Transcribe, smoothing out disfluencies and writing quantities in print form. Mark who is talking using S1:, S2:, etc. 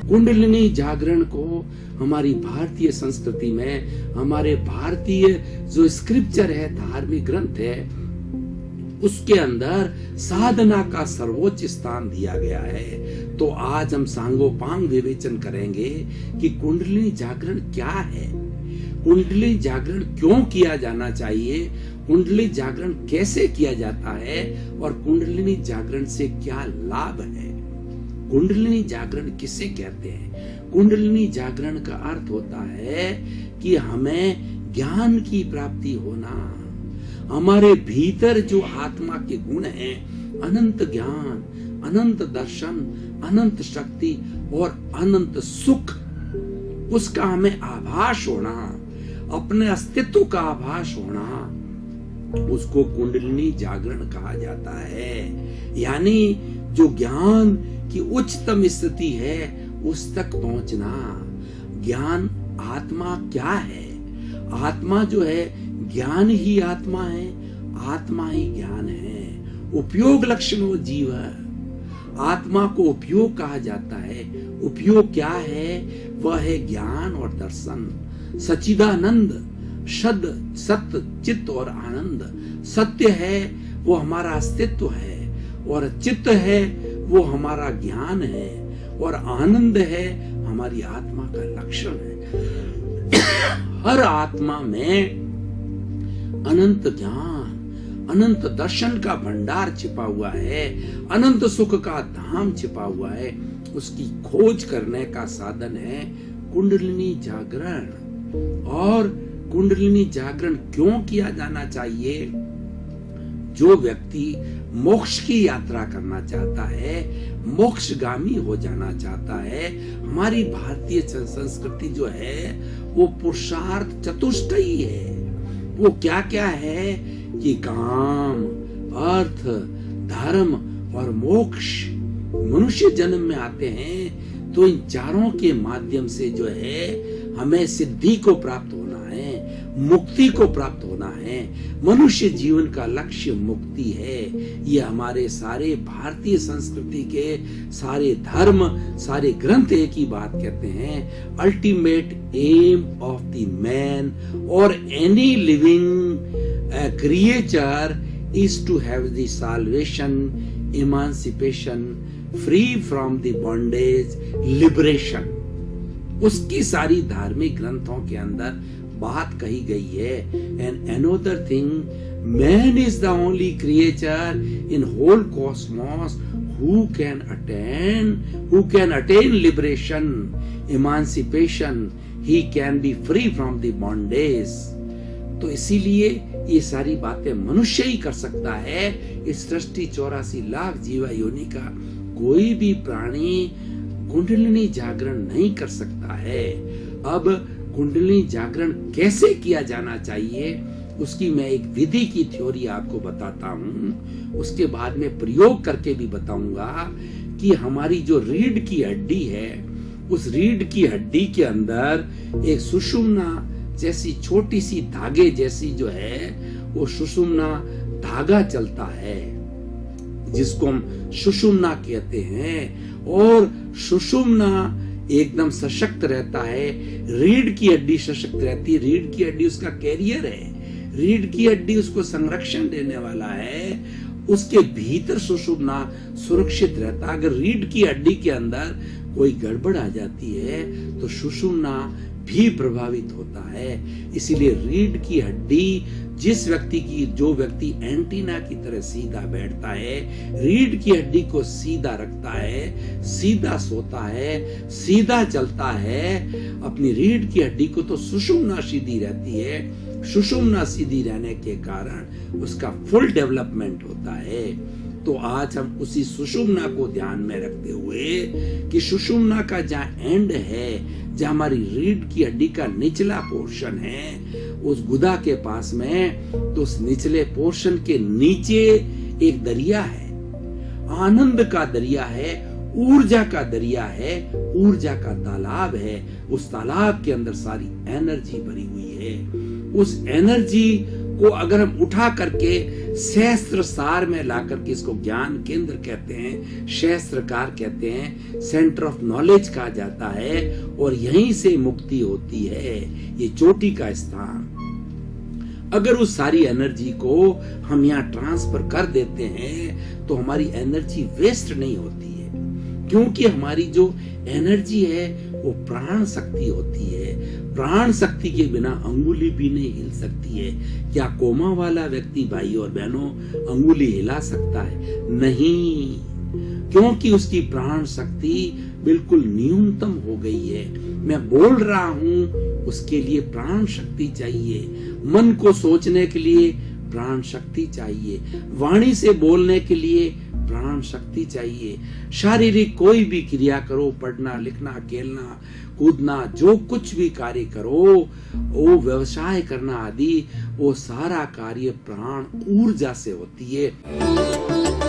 S1: कुंडलिनी जागरण को हमारी भारतीय संस्कृति में, हमारे भारतीय जो स्क्रिप्चर है, धार्मिक ग्रंथ है, उसके अंदर साधना का सर्वोच्च स्थान दिया गया है। तो आज हम सांगोपांग विवेचन करेंगे कि कुंडलिनी जागरण क्या है, कुंडली जागरण क्यों किया जाना चाहिए, कुंडली जागरण कैसे किया जाता है और कुंडलिनी जागरण से क्या लाभ है। कुंडलिनी जागरण किसे कहते हैं? कुंडलिनी जागरण का अर्थ होता है कि हमें ज्ञान की प्राप्ति होना, हमारे भीतर जो आत्मा के गुण हैं, अनंत ज्ञान, अनंत दर्शन, अनंत शक्ति और अनंत सुख, उसका हमें आभास होना, अपने अस्तित्व का आभास होना, उसको कुंडलिनी जागरण कहा जाता है। यानी जो ज्ञान की उच्चतम स्थिति है उस तक पहुंचना। ज्ञान आत्मा क्या है? आत्मा जो है, ज्ञान ही आत्मा है, आत्मा ही ज्ञान है। उपयोग लक्षणों जीव है, आत्मा को उपयोग कहा जाता है। उपयोग क्या है? वह है ज्ञान और दर्शन, सच्चिदानंद, सत्य, चित्त और आनंद। सत्य है वो हमारा अस्तित्व है, और चित्त है वो हमारा ज्ञान है, और आनंद है हमारी आत्मा का लक्षण है। हर आत्मा में अनंत ज्ञान, अनंत दर्शन का भंडार छिपा हुआ है, अनंत सुख का धाम छिपा हुआ है। उसकी खोज करने का साधन है कुंडलिनी जागरण। और कुंडलिनी जागरण क्यों किया जाना चाहिए? जो व्यक्ति मोक्ष की यात्रा करना चाहता है, मोक्षगामी हो जाना चाहता है, हमारी भारतीय संस्कृति जो है वो पुरुषार्थ चतुष्टयी है। वो क्या क्या है कि काम, अर्थ, धर्म और मोक्ष। मनुष्य जन्म में आते हैं तो इन चारों के माध्यम से जो है हमें सिद्धि को प्राप्त होना है, मुक्ति को प्राप्त होना है। मनुष्य जीवन का लक्ष्य मुक्ति है। ये हमारे सारे भारतीय संस्कृति के सारे धर्म, सारे ग्रंथ एक ही बात कहते हैं, ultimate aim of the man और any living creature is to have the salvation, emancipation, free from the bondage, liberation. उसकी सारी धार्मिक ग्रंथों के अंदर बात कही गई है। And another thing, man is the only creature in whole cosmos who can attain liberation, emancipation, he can be free from the bondage। तो इसीलिए ये सारी बातें मनुष्य ही कर सकता है। इस सृष्टि 84 लाख जीवा योनि का कोई भी प्राणी कुंडलिनी जागरण नहीं कर सकता है। अब कुंडलिनी जागरण कैसे किया जाना चाहिए, उसकी मैं एक विधि की थ्योरी आपको बताता हूं। उसके बाद में प्रयोग करके भी बताऊंगा कि हमारी जो रीढ़ की हड्डी है, उस रीढ़ की हड्डी के अंदर एक सुषुम्ना जैसी छोटी सी धागे जैसी जो है वो सुषुम्ना धागा चलता है, जिसको हम सुषुम्ना कहते हैं। और सुषुम्ना एकदम सशक्त रहता है, रीढ़ की हड्डी सशक्त रहती है। रीढ़ की हड्डी उसका कैरियर है, रीढ़ की हड्डी उसको संरक्षण देने वाला है। उसके भीतर सुषुम्ना सुरक्षित रहता है। अगर रीढ़ की हड्डी के अंदर कोई गड़बड़ आ जाती है तो सुषुम्ना भी प्रभावित होता है। इसीलिए रीढ़ की हड्डी जो व्यक्ति एंटीना की तरह सीधा बैठता है, रीढ़ की हड्डी को सीधा रखता है, सीधा सोता है, सीधा चलता है, अपनी रीढ़ की हड्डी को तो सुषुम्ना सीधी रहती है। सुषुम्ना सीधी रहने के कारण उसका फुल डेवलपमेंट होता है। तो आज हम उसी सुषुम्ना को ध्यान में रखते हुए कि सुषुम्ना का जहाँ एंड है, जहाँ हमारी रीढ़ की हड्डी का निचला पोर्शन है, उस गुदा के पास में, तो उस निचले पोर्शन के नीचे एक दरिया है, आनंद का दरिया है, ऊर्जा का दरिया है, ऊर्जा का तालाब है। उस तालाब के अंदर सारी एनर्जी भरी हुई है। उस एनर्जी को अगर हम उठा करके सहस्त्र सार में ला करके इसको ज्ञान केंद्र कहते हैं, सहस्त्रकार कहते हैं, सेंटर ऑफ नॉलेज कहा जाता है, और यहीं से मुक्ति होती है, ये चोटी का स्थान। अगर उस सारी एनर्जी को हम यहाँ ट्रांसफर कर देते हैं तो हमारी एनर्जी वेस्ट नहीं होती है, क्योंकि हमारी जो एनर्जी है वो प्राण शक्ति होती है। प्राण शक्ति के बिना अंगुली भी नहीं हिल सकती है। क्या कोमा वाला व्यक्ति भाई और बहनों अंगुली हिला सकता है? नहीं, क्योंकि उसकी प्राण शक्ति बिल्कुल न्यूनतम हो गई है। मैं बोल रहा हूं, उसके लिए प्राण शक्ति चाहिए। मन को सोचने के लिए प्राण शक्ति चाहिए, वाणी से बोलने के लिए प्राण शक्ति चाहिए। शारीरिक कोई भी क्रिया करो, पढ़ना, लिखना, खेलना, कूदना, जो कुछ भी कार्य करो, वो व्यवसाय करना आदि, वो सारा कार्य प्राण ऊर्जा से होती है।